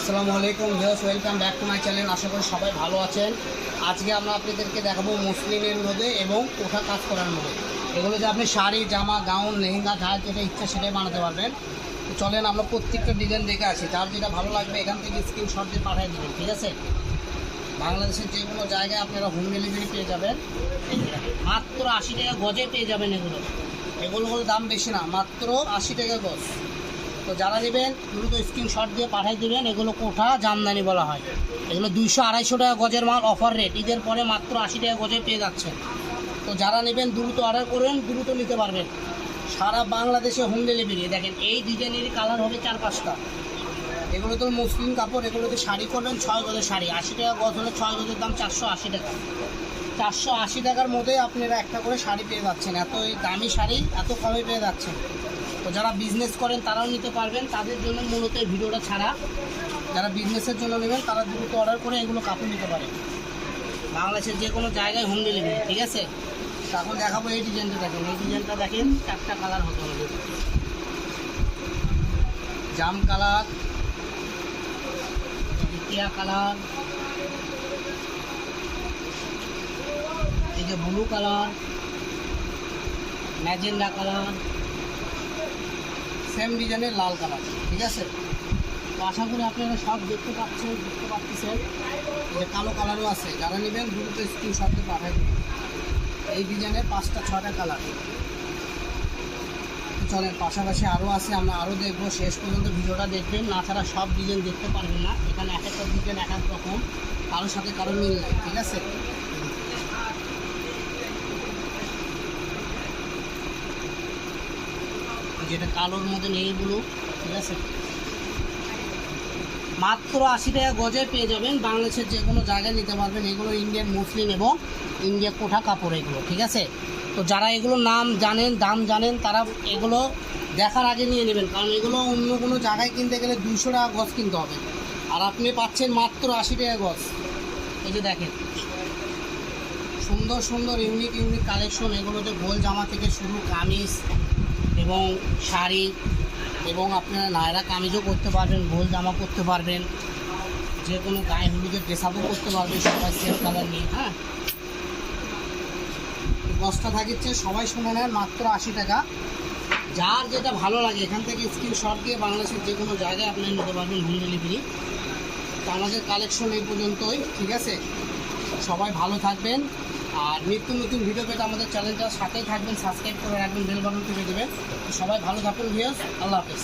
আসসালামু আলাইকুম viewers, welcome back to my channel. আশা করি সবাই ভালো আছেন। আজকে আমরা আপনাদেরকে দেখাবো মসলিনের মধ্যে এবং কোঠা কাজ করার মধ্যে। এগুলো যে আপনি শাড়ি, জামা, গাউন, লেহেঙ্গা, যার যেটা ইচ্ছা সেটাই বানাতে পারবেন। তো চলেন আমরা প্রত্যেকটা ডিজাইন দেখে আসি। যার যেটা ভালো লাগবে এখান থেকে স্ক্রিনশট দিয়ে পাঠিয়ে দেবেন, ঠিক আছে? বাংলাদেশের যে কোনো জায়গায় আপনারা হোম ডেলিভারি পেয়ে যাবেন। মাত্র 80 টাকা গজে পেয়ে যাবেন। এগুলোর দাম বেশি না, মাত্র 80 টাকা গজ। তো যারা নেবেন দ্রুত স্ক্রিনশট দিয়ে পাঠিয়ে দেবেন। এগুলো কোঠা জামদানি বলা হয়। এগুলো 200-250 টাকা গজের মাল, অফার রেট। ঈদের পরে মাত্র 80 টাকা গজে পেয়ে যাচ্ছেন। তো যারা নেবেন দ্রুত অর্ডার করবেন, দ্রুত নিতে পারবেন। সারা বাংলাদেশে হোম ডেলিভারি। দেখেন এই ডিজাইনেরই কালার হবে 4-5টা। এগুলো তো মুসলিম কাপড়। এগুলোতে শাড়ি করবেন 6 গজের শাড়ি, 80 টাকা গজ হলে 6 গজের দাম 480 টাকা। 480 টাকার মধ্যে আপনারা একটা করে শাড়ি পেয়ে যাচ্ছেন। এত দামি শাড়ি এত কমে পেয়ে যাচ্ছেন। তো যারা বিজনেস করেন তারাও নিতে পারবেন, তাদের জন্য মূলত এই ভিডিওটা ছাড়া। যারা বিজনেসের জন্য নেবেন তারা দ্রুত অর্ডার করে এগুলো কাপড় নিতে পারেন। বাংলাদেশের যে কোনো জায়গায় হোম ডেলিভারি, ঠিক আছে? এখন দেখাবো এই ডিজাইনটা। দেখেন এই ডিজাইনটা, দেখেন 4টা কালার হতে হবে। জাম কালার, টিয়া কালার, এই যে blue colour, magenta colour, same ডিজাইনের লাল কালার, ঠিক আছে? তো আশা করি আপনারা সব দেখতে পাচ্ছেন। যে কালো কালারও আছে। যারা নেবেন দ্রুত স্ক্রিনশট দিয়ে পাঠিয়ে দেবেন। এই ডিজাইনের 5টা-6টা কালার। চলেন পাশাপাশি আরও আছে, আমরা আরও দেখবো। শেষ পর্যন্ত ভিডিওটা দেখবেন, না ছাড়া সব ডিজাইন দেখতে পারবেন না। এখানে এক একটা ডিজাইন এক এক রকম, কারোর সাথে কারো মিল নাই, ঠিক আছে? যেটা কালোর মধ্যে নেই ব্লু, ঠিক আছে? মাত্র 80 টাকা গজে পেয়ে যাবেন। বাংলাদেশের যে কোনো জায়গায় নিতে পারবেন। এগুলো ইন্ডিয়ান মুসলিম এবং ইন্ডিয়া কোঠা কাপড় এগুলো, ঠিক আছে? তো যারা এগুলো নাম জানেন, দাম জানেন, তারা এগুলো দেখার আগে নিয়ে নেবেন। কারণ এগুলো অন্য কোনো জায়গায় কিনতে গেলে 200 টাকা গজ কিনতে হবে, আর আপনি পাচ্ছেন মাত্র 80 টাকা গজ। এই যে দেখেন সুন্দর সুন্দর ইউনিক কালেকশন। এগুলোতে গোল জামা থেকে শুরু, কামিজ এবং শাড়ি, এবং আপনারা নায়রা কামিজও করতে পারবেন, গোল জামা করতে পারবেন, যে কোনো গায়ে হলুদের ড্রেস আপও করতে পারবেন সবাই সেম কালার নিয়ে। হ্যাঁ, গজটা থাকছে, সবাই শুনে নেন, মাত্র 80 টাকা। যার যেটা ভালো লাগে এখান থেকে স্ক্রিনশট দিয়ে বাংলাদেশের যে কোনো জায়গায় আপনি নিতে পারবেন হোম ডেলিভারি। তো আমাদের কালেকশন এই পর্যন্তই, ঠিক আছে? সবাই ভালো থাকবেন। আর নিত্য নতুন ভিডিও পেতে আমাদের চ্যানেলটার সাথেই থাকবেন, সাবস্ক্রাইব করে রাখবেন, বেল বাটন টিপে দেবেন। সবাই ভালো থাকুন ভিউয়ার্স, আল্লাহ হাফেজ।